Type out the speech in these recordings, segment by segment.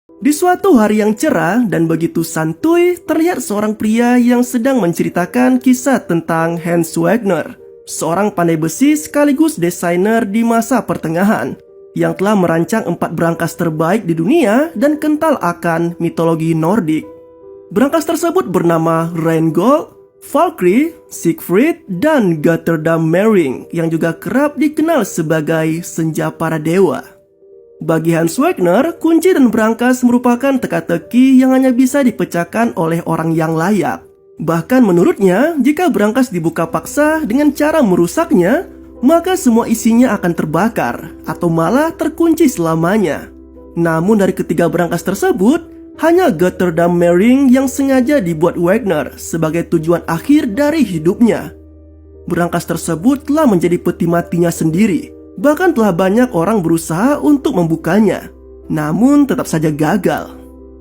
Di suatu hari yang cerah dan begitu santuy, terlihat seorang pria yang sedang menceritakan kisah tentang Hans Wagner, seorang pandai besi sekaligus desainer di masa pertengahan, yang telah merancang 4 brankas terbaik di dunia dan kental akan mitologi Nordik. Brankas tersebut bernama Rheingold, Valkyrie, Siegfried, dan Götterdämmerung yang juga kerap dikenal sebagai senja para dewa. Bagi Hans Wagner, kunci dan brankas merupakan teka-teki yang hanya bisa dipecahkan oleh orang yang layak. Bahkan menurutnya, jika brankas dibuka paksa dengan cara merusaknya, maka semua isinya akan terbakar atau malah terkunci selamanya. Namun dari ketiga brankas tersebut, hanya Götterdämmerung yang sengaja dibuat Wagner sebagai tujuan akhir dari hidupnya. Brankas tersebut telah menjadi peti matinya sendiri. Bahkan telah banyak orang berusaha untuk membukanya, namun tetap saja gagal.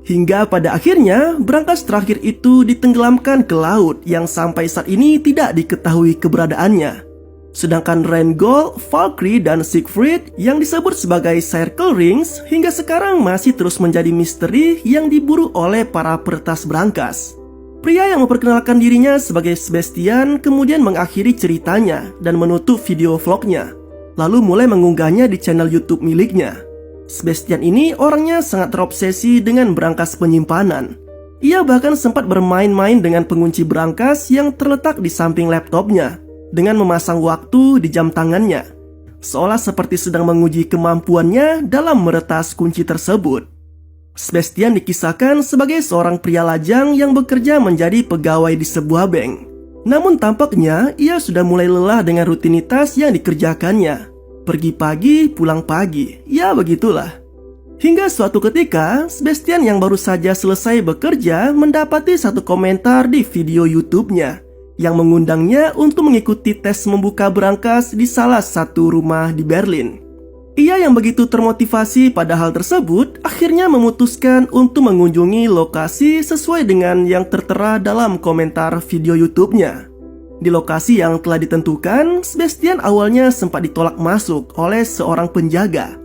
Hingga pada akhirnya, brankas terakhir itu ditenggelamkan ke laut yang sampai saat ini tidak diketahui keberadaannya. Sedangkan Rheingold, Valkyrie, dan Siegfried yang disebut sebagai Circle Rings hingga sekarang masih terus menjadi misteri yang diburu oleh para peretas brankas. Pria yang memperkenalkan dirinya sebagai Sebastian kemudian mengakhiri ceritanya dan menutup video vlognya, lalu mulai mengunggahnya di channel YouTube miliknya. Sebastian ini orangnya sangat terobsesi dengan brankas penyimpanan. Ia bahkan sempat bermain-main dengan pengunci brankas yang terletak di samping laptopnya, dengan memasang waktu di jam tangannya, seolah seperti sedang menguji kemampuannya dalam meretas kunci tersebut. Sebastian dikisahkan sebagai seorang pria lajang yang bekerja menjadi pegawai di sebuah bank. Namun tampaknya ia sudah mulai lelah dengan rutinitas yang dikerjakannya. Pergi pagi, pulang pagi, ya begitulah. Hingga suatu ketika, Sebastian yang baru saja selesai bekerja mendapati satu komentar di video YouTube-nya yang mengundangnya untuk mengikuti tes membuka brankas di salah satu rumah di Berlin. Ia yang begitu termotivasi pada hal tersebut akhirnya memutuskan untuk mengunjungi lokasi sesuai dengan yang tertera dalam komentar video YouTube-nya. Di lokasi yang telah ditentukan, Sebastian awalnya sempat ditolak masuk oleh seorang penjaga.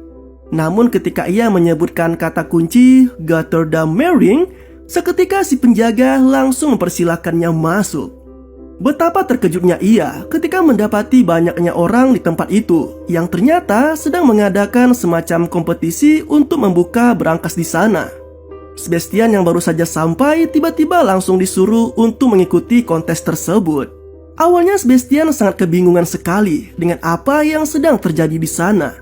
Namun ketika ia menyebutkan kata kunci Götterdämmerung, seketika si penjaga langsung mempersilahkannya masuk. Betapa terkejutnya ia ketika mendapati banyaknya orang di tempat itu yang ternyata sedang mengadakan semacam kompetisi untuk membuka brankas di sana. Sebastian yang baru saja sampai tiba-tiba langsung disuruh untuk mengikuti kontes tersebut. Awalnya Sebastian sangat kebingungan sekali dengan apa yang sedang terjadi di sana.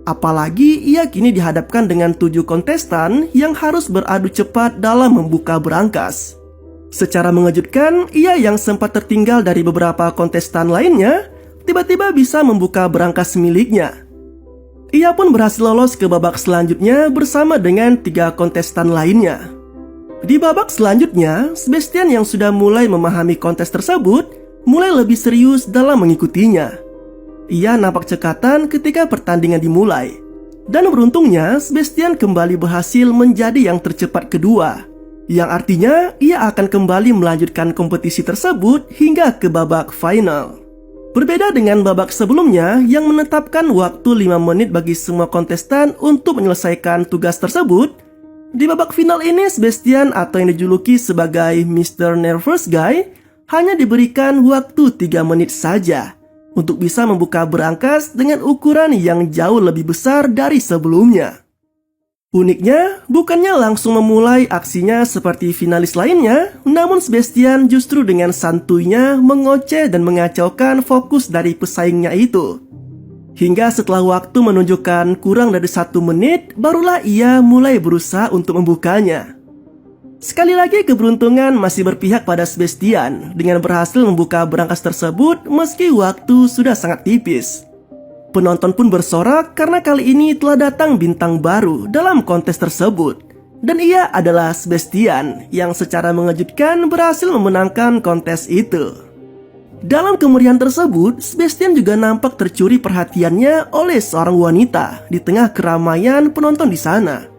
Apalagi ia kini dihadapkan dengan 7 kontestan yang harus beradu cepat dalam membuka brankas. Secara mengejutkan, ia yang sempat tertinggal dari beberapa kontestan lainnya tiba-tiba bisa membuka brankas miliknya. Ia pun berhasil lolos ke babak selanjutnya bersama dengan 3 kontestan lainnya. Di babak selanjutnya, Sebastian yang sudah mulai memahami kontes tersebut mulai lebih serius dalam mengikutinya. Ia nampak cekatan ketika pertandingan dimulai. Dan beruntungnya, Sebastian kembali berhasil menjadi yang tercepat kedua, yang artinya ia akan kembali melanjutkan kompetisi tersebut hingga ke babak final. Berbeda dengan babak sebelumnya yang menetapkan waktu 5 menit bagi semua kontestan untuk menyelesaikan tugas tersebut, di babak final ini Sebastian atau yang dijuluki sebagai Mr. Nervous Guy hanya diberikan waktu 3 menit saja untuk bisa membuka brankas dengan ukuran yang jauh lebih besar dari sebelumnya. Uniknya, bukannya langsung memulai aksinya seperti finalis lainnya, namun Sebastian justru dengan santuynya mengoceh dan mengacaukan fokus dari pesaingnya itu. Hingga setelah waktu menunjukkan kurang dari 1 menit, barulah ia mulai berusaha untuk membukanya. Sekali lagi keberuntungan masih berpihak pada Sebastian dengan berhasil membuka brankas tersebut meski waktu sudah sangat tipis. Penonton pun bersorak karena kali ini telah datang bintang baru dalam kontes tersebut. Dan ia adalah Sebastian yang secara mengejutkan berhasil memenangkan kontes itu. Dalam kemeriahan tersebut, Sebastian juga nampak tercuri perhatiannya oleh seorang wanita di tengah keramaian penonton di sana.